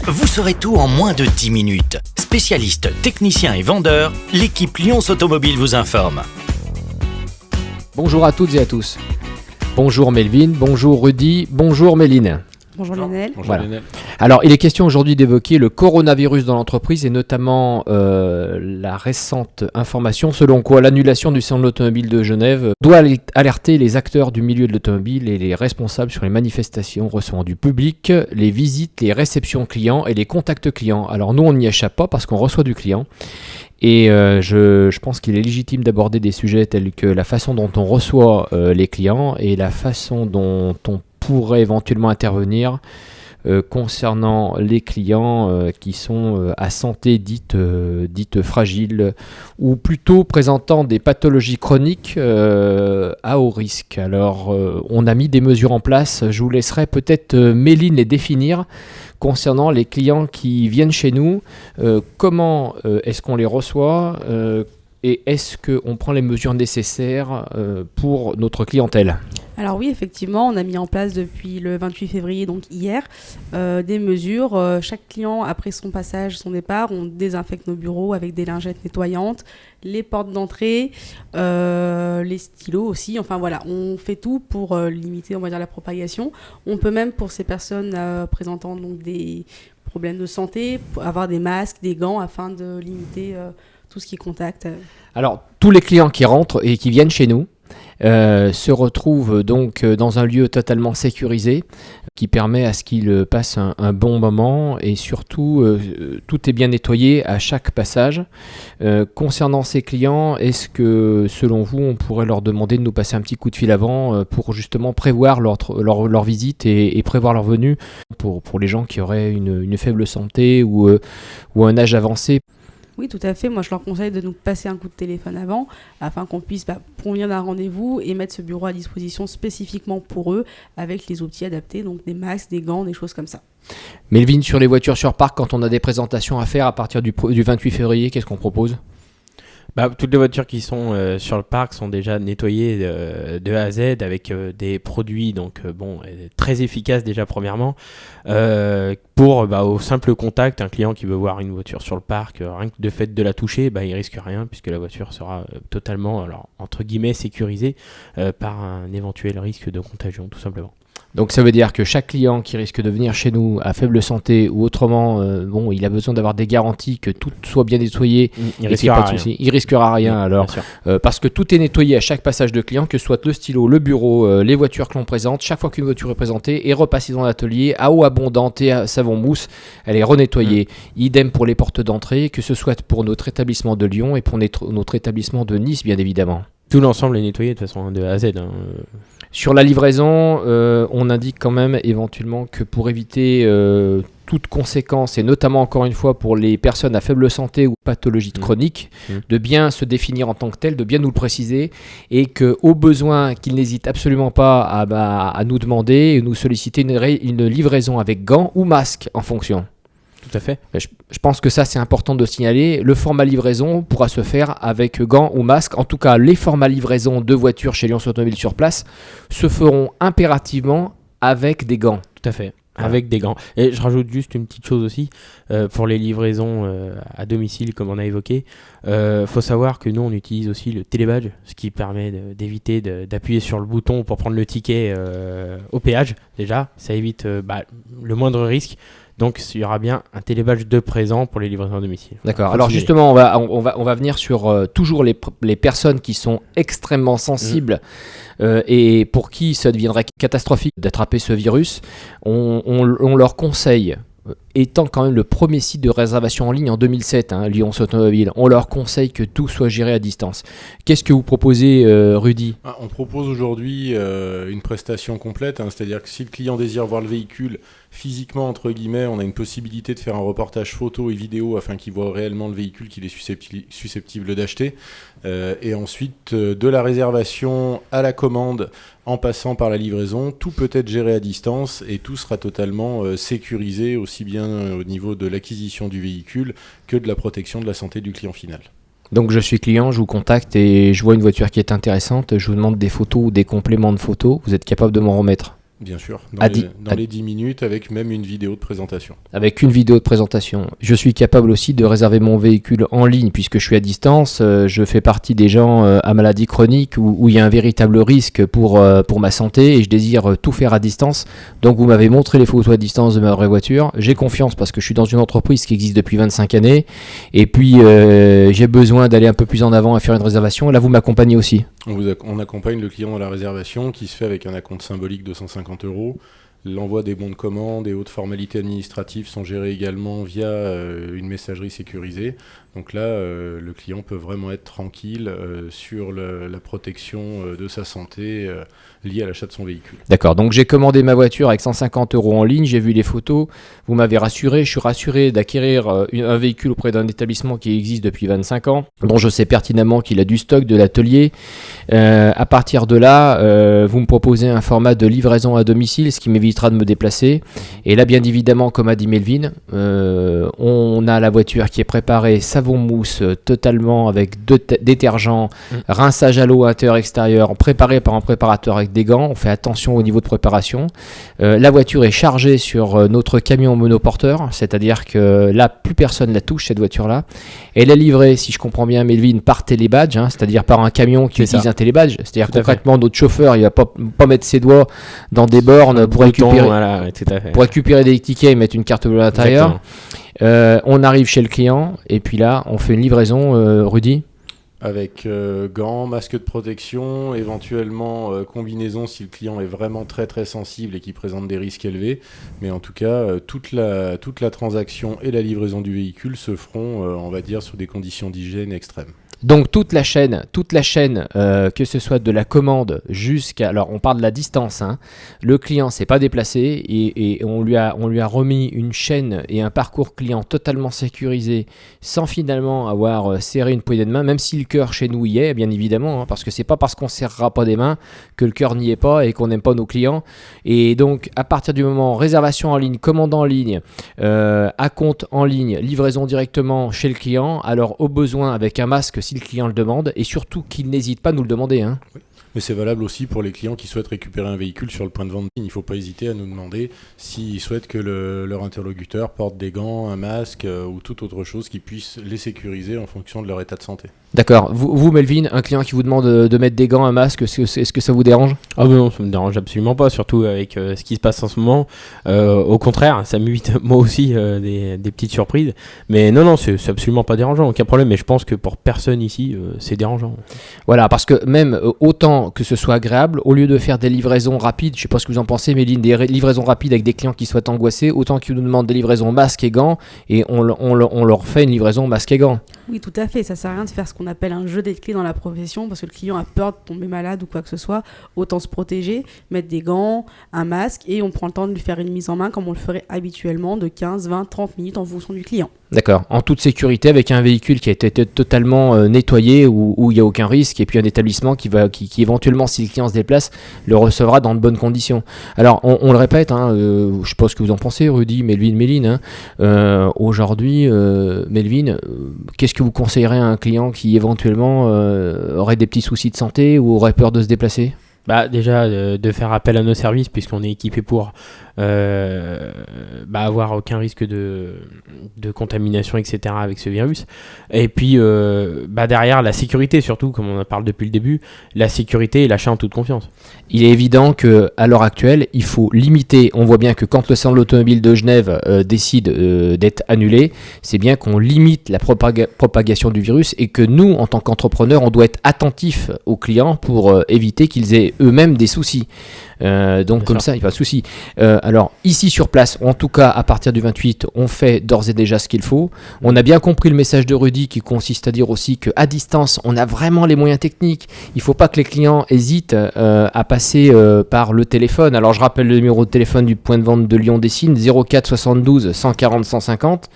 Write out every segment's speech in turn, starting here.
Vous saurez tout en moins de 10 minutes. Spécialistes, techniciens et vendeurs, l'équipe Lyons Automobile vous informe. Bonjour à toutes et à tous. Bonjour Melvin, bonjour Rudy, bonjour Méline. Bonjour Lionel. Voilà. Alors, il est question aujourd'hui d'évoquer le coronavirus dans l'entreprise et notamment la récente information selon quoi l'annulation du salon de l'automobile de Genève doit alerter les acteurs du milieu de l'automobile et les responsables sur les manifestations recevant du public, les visites, les réceptions clients et les contacts clients. Alors nous, on n'y échappe pas parce qu'on reçoit du client. Et je pense qu'il est légitime d'aborder des sujets tels que la façon dont on reçoit les clients et la façon dont on pourrait éventuellement intervenir concernant les clients qui sont à santé dite fragile ou plutôt présentant des pathologies chroniques à haut risque. Alors on a mis des mesures en place, je vous laisserai peut-être Méline les définir concernant les clients qui viennent chez nous, comment est-ce qu'on les reçoit et est-ce qu'on prend les mesures nécessaires pour notre clientèle ? Alors oui, effectivement, on a mis en place depuis le 28 février, donc hier, des mesures. Chaque client, après son passage, son départ, on désinfecte nos bureaux avec des lingettes nettoyantes, les portes d'entrée, les stylos aussi. Enfin voilà, on fait tout pour limiter, on va dire, la propagation. On peut même, pour ces personnes présentant donc des problèmes de santé, avoir des masques, des gants afin de limiter tout ce qui est contact. Alors, tous les clients qui rentrent et qui viennent chez nous se retrouvent donc dans un lieu totalement sécurisé qui permet à ce qu'ils passent un bon moment et surtout tout est bien nettoyé à chaque passage. Concernant ces clients, est-ce que selon vous on pourrait leur demander de nous passer un petit coup de fil avant pour justement prévoir leur visite et prévoir leur venue pour les gens qui auraient une faible santé ou un âge avancé? Oui, tout à fait. Moi, je leur conseille de nous passer un coup de téléphone avant afin qu'on puisse convenir d'un rendez-vous et mettre ce bureau à disposition spécifiquement pour eux avec les outils adaptés, donc des masques, des gants, des choses comme ça. Melvin, sur les voitures sur parc, quand on a des présentations à faire à partir du 28 février, qu'est-ce qu'on propose ? Toutes les voitures qui sont sur le parc sont déjà nettoyées de A à Z avec des produits très efficaces déjà premièrement pour au simple contact, un client qui veut voir une voiture sur le parc, rien que de fait de la toucher, il risque rien puisque la voiture sera totalement entre guillemets sécurisée par un éventuel risque de contagion tout simplement. Donc ça veut dire que chaque client qui risque de venir chez nous à faible santé ou autrement, il a besoin d'avoir des garanties que tout soit bien nettoyé. Il risquera rien. Il risquera rien alors, parce que tout est nettoyé à chaque passage de client, que ce soit le stylo, le bureau, les voitures que l'on présente. Chaque fois qu'une voiture est présentée, est repassée dans l'atelier à eau abondante et à savon mousse, elle est renettoyée. Idem pour les portes d'entrée, que ce soit pour notre établissement de Lyon et pour notre établissement de Nice bien évidemment. Tout l'ensemble est nettoyé de façon de A à Z. Sur la livraison, on indique quand même éventuellement que pour éviter toute conséquence, et notamment encore une fois pour les personnes à faible santé ou pathologie chronique, de bien se définir en tant que tel, de bien nous le préciser, et qu'au besoin qu'ils n'hésitent absolument pas à nous demander et nous solliciter une livraison avec gants ou masques en fonction. Tout à fait. Je pense que ça c'est important de signaler. Le format livraison pourra se faire avec gants ou masques. En tout cas, les formats livraison de voitures chez Lyons Automobile sur place se feront impérativement avec des gants. Tout à fait. Avec des gants. Et je rajoute juste une petite chose aussi, pour les livraisons à domicile comme on a évoqué, faut savoir que nous on utilise aussi le télébadge, ce qui permet d'éviter d'appuyer sur le bouton pour prendre le ticket au péage. Déjà, ça évite le moindre risque. Donc il y aura bien un télébadge de présent pour les livraisons à domicile. D'accord. Alors justement, on va venir sur toujours les personnes qui sont extrêmement sensibles et pour qui ça deviendrait catastrophique d'attraper ce virus. On leur conseille, étant quand même le premier site de réservation en ligne en 2007, Lyons Automobile, on leur conseille que tout soit géré à distance. Qu'est-ce que vous proposez, Rudy ? On propose aujourd'hui une prestation complète, c'est-à-dire que si le client désire voir le véhicule physiquement, entre guillemets, on a une possibilité de faire un reportage photo et vidéo afin qu'il voit réellement le véhicule qu'il est susceptible d'acheter. Et ensuite, de la réservation à la commande, en passant par la livraison, tout peut être géré à distance et tout sera totalement sécurisé, aussi bien au niveau de l'acquisition du véhicule que de la protection de la santé du client final. Donc je suis client, je vous contacte et je vois une voiture qui est intéressante, je vous demande des photos ou des compléments de photos, vous êtes capable de m'en remettre ? Bien sûr, À dans les 10 minutes, avec même une vidéo de présentation. Avec une vidéo de présentation. Je suis capable aussi de réserver mon véhicule en ligne puisque je suis à distance. Je fais partie des gens à maladie chronique où il y a un véritable risque pour ma santé et je désire tout faire à distance. Donc vous m'avez montré les photos à distance de ma vraie voiture. J'ai confiance parce que je suis dans une entreprise qui existe depuis 25 années et puis j'ai besoin d'aller un peu plus en avant et faire une réservation. Là, vous m'accompagnez aussi. On accompagne le client dans la réservation qui se fait avec un acompte symbolique de 150 €. L'envoi des bons de commande et autres formalités administratives sont gérées également via une messagerie sécurisée. Donc là, le client peut vraiment être tranquille sur la protection de sa santé liée à l'achat de son véhicule. D'accord, donc j'ai commandé ma voiture avec 150 € en ligne, j'ai vu les photos, vous m'avez rassuré, je suis rassuré d'acquérir un véhicule auprès d'un établissement qui existe depuis 25 ans, dont je sais pertinemment qu'il a du stock, de l'atelier. À partir de là, vous me proposez un format de livraison à domicile, ce qui m'évitera de me déplacer. Et là, bien évidemment, comme a dit Melvin, on a la voiture qui est préparée, savon mousse totalement avec détergent, rinçage à l'eau intérieur-extérieur, préparé par un préparateur avec des gants. On fait attention au niveau de préparation. La voiture est chargée sur notre camion monoporteur, c'est-à-dire que là, plus personne la touche, cette voiture-là. Elle est livrée, si je comprends bien, Melvin, par télébadge, c'est-à-dire par un camion qui utilise un télébadge. C'est-à-dire concrètement, notre chauffeur, il va pas mettre ses doigts dans des bornes pour récupérer des tickets et mettre une carte bleue à l'intérieur. On arrive chez le client et puis là, on fait une livraison, Rudy. Avec gants, masque de protection, éventuellement combinaison si le client est vraiment très très sensible et qui présente des risques élevés. Mais en tout cas, toute la transaction et la livraison du véhicule se feront, on va dire, sous des conditions d'hygiène extrêmes. Donc toute la chaîne, que ce soit de la commande jusqu'à... Alors on parle de la distance, le client s'est pas déplacé et on lui a remis une chaîne et un parcours client totalement sécurisé sans finalement avoir serré une poignée de main, même si le cœur chez nous y est, bien évidemment, parce que c'est pas parce qu'on serrera pas des mains que le cœur n'y est pas et qu'on n'aime pas nos clients. Et donc à partir du moment réservation en ligne, commande en ligne, acompte en ligne, livraison directement chez le client, alors au besoin avec un masque si le client le demande et surtout qu'il n'hésite pas à nous le demander. Oui. Mais c'est valable aussi pour les clients qui souhaitent récupérer un véhicule sur le point de vente. Il ne faut pas hésiter à nous demander s'ils souhaitent que leur interlocuteur porte des gants, un masque ou toute autre chose qui puisse les sécuriser en fonction de leur état de santé. D'accord. Vous Melvin, un client qui vous demande de mettre des gants, un masque, est-ce que ça vous dérange ? Ah non, ça me dérange absolument pas, surtout avec ce qui se passe en ce moment. Au contraire, ça m'évite moi aussi des petites surprises. Mais non, c'est absolument pas dérangeant, aucun problème. Mais je pense que pour personne ici, c'est dérangeant. Voilà, parce que même autant que ce soit agréable, au lieu de faire des livraisons rapides, je sais pas ce que vous en pensez, Méline, des livraisons rapides avec des clients qui soient angoissés, autant qu'ils nous demandent des livraisons masques et gants, et on leur fait une livraison masque et gants. Oui, tout à fait. Ça sert à rien de faire ce qu'on appelle un jeu des clés dans la profession parce que le client a peur de tomber malade ou quoi que ce soit. Autant se protéger, mettre des gants, un masque et on prend le temps de lui faire une mise en main comme on le ferait habituellement de 15, 20, 30 minutes en fonction du client. D'accord, en toute sécurité avec un véhicule qui a été totalement nettoyé où il n'y a aucun risque et puis un établissement qui éventuellement, si le client se déplace, le recevra dans de bonnes conditions. Alors on le répète, je ne sais pas ce que vous en pensez, Rudy, Melvin, Méline. Aujourd'hui, Melvin, qu'est-ce que vous conseillerez à un client qui éventuellement aurait des petits soucis de santé ou aurait peur de se déplacer ? Déjà de faire appel à nos services puisqu'on est équipé pour avoir aucun risque de contamination, etc. avec ce virus. Et puis derrière la sécurité surtout, comme on en parle depuis le début, la sécurité et l'achat en toute confiance. Il est évident qu'à l'heure actuelle, il faut limiter. On voit bien que quand le salon de l'automobile de Genève décide d'être annulé, c'est bien qu'on limite la propagation du virus et que nous, en tant qu'entrepreneurs, on doit être attentifs aux clients pour éviter qu'ils aient eux-mêmes des soucis. Donc comme ça, il n'y a pas de souci. Alors ici sur place, en tout cas à partir du 28, on fait d'ores et déjà ce qu'il faut. On a bien compris le message de Rudy qui consiste à dire aussi qu'à distance, on a vraiment les moyens techniques. Il ne faut pas que les clients hésitent à passer par le téléphone. Alors je rappelle le numéro de téléphone du point de vente de Lyon-Dessines, 04 72 140 150.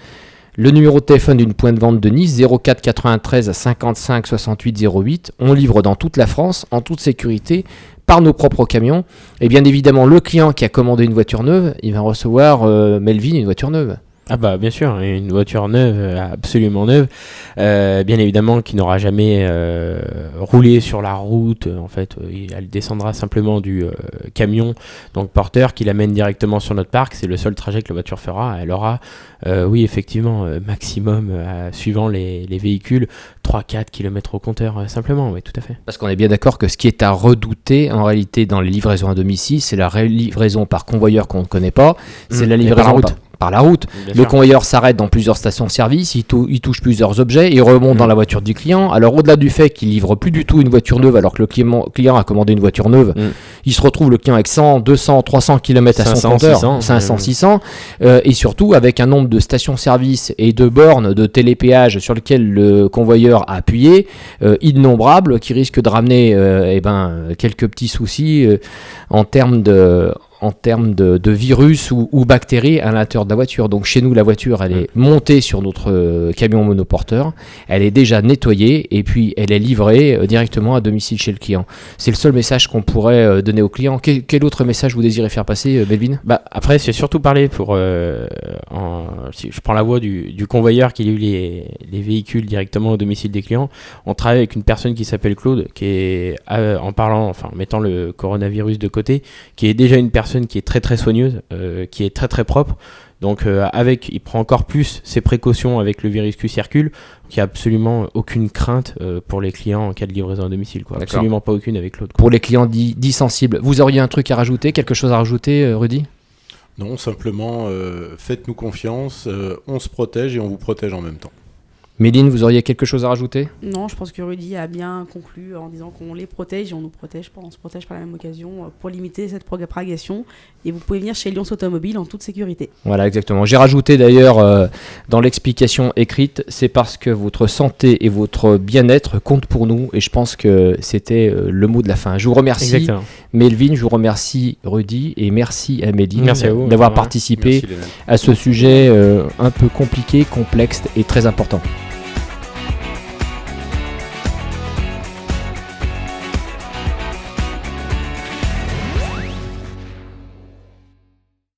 Le numéro de téléphone d'une point de vente de Nice, 04 93 55 68 08. On livre dans toute la France, en toute sécurité, par nos propres camions. Et bien évidemment, le client qui a commandé une voiture neuve, il va recevoir, Melvin, une voiture neuve. Ah bah bien sûr, une voiture neuve, absolument neuve, bien évidemment qui n'aura jamais roulé sur la route, en fait elle descendra simplement du camion, donc porteur, qui l'amène directement sur notre parc, c'est le seul trajet que la voiture fera, elle aura, oui effectivement, maximum, suivant les véhicules, 3-4 km au compteur, simplement, oui tout à fait. Parce qu'on est bien d'accord que ce qui est à redouter en réalité dans les livraisons à domicile, c'est la livraison par convoyeur qu'on ne connaît pas, c'est la livraison par la route. Par la route. Bien Le sûr. convoyeur s'arrête dans plusieurs stations-service, il touche plusieurs objets, il remonte dans la voiture du client. Alors au-delà du fait qu'il livre plus du tout une voiture neuve alors que le client a commandé une voiture neuve, il se retrouve le client avec 100, 200, 300 km à son 500, compteur, 600, 500, 600, et surtout avec un nombre de stations-service et de bornes de télépéage sur lesquelles le convoyeur a appuyé, innombrables, qui risquent de ramener quelques petits soucis en termes de virus ou bactéries à l'intérieur de la voiture. Donc chez nous, la voiture, elle est montée sur notre camion monoporteur, elle est déjà nettoyée et puis elle est livrée directement à domicile chez le client. C'est le seul message qu'on pourrait donner au client. Quel autre message vous désirez faire passer, Melvin ? Bah, après, c'est surtout parler pour... si je prends la voix du convoyeur qui livre les véhicules directement au domicile des clients. On travaille avec une personne qui s'appelle Claude, qui est, en mettant le coronavirus de côté, qui est déjà une personne qui est très très soigneuse, qui est très très propre. Donc il prend encore plus ses précautions avec le virus qui circule. Il n'y a absolument aucune crainte pour les clients en cas de livraison à domicile, quoi. Absolument pas aucune avec l'autre. Pour les clients dits sensibles, vous auriez un truc à rajouter, quelque chose à rajouter, Rudy ? Non, simplement, faites-nous confiance, on se protège et on vous protège en même temps. Méline, vous auriez quelque chose à rajouter ? Non, je pense que Rudy a bien conclu en disant qu'on les protège et on nous protège pas, on se protège par la même occasion pour limiter cette propagation. Et vous pouvez venir chez Lyons Automobile en toute sécurité. Voilà, exactement. J'ai rajouté d'ailleurs dans l'explication écrite, c'est parce que votre santé et votre bien-être comptent pour nous. Et je pense que c'était le mot de la fin. Je vous remercie, Exactement. Melvin, je vous remercie, Rudy, et merci à Méline Merci à vous, d'avoir vraiment. participé Merci, les mêmes. à ce sujet un peu compliqué, complexe et très important.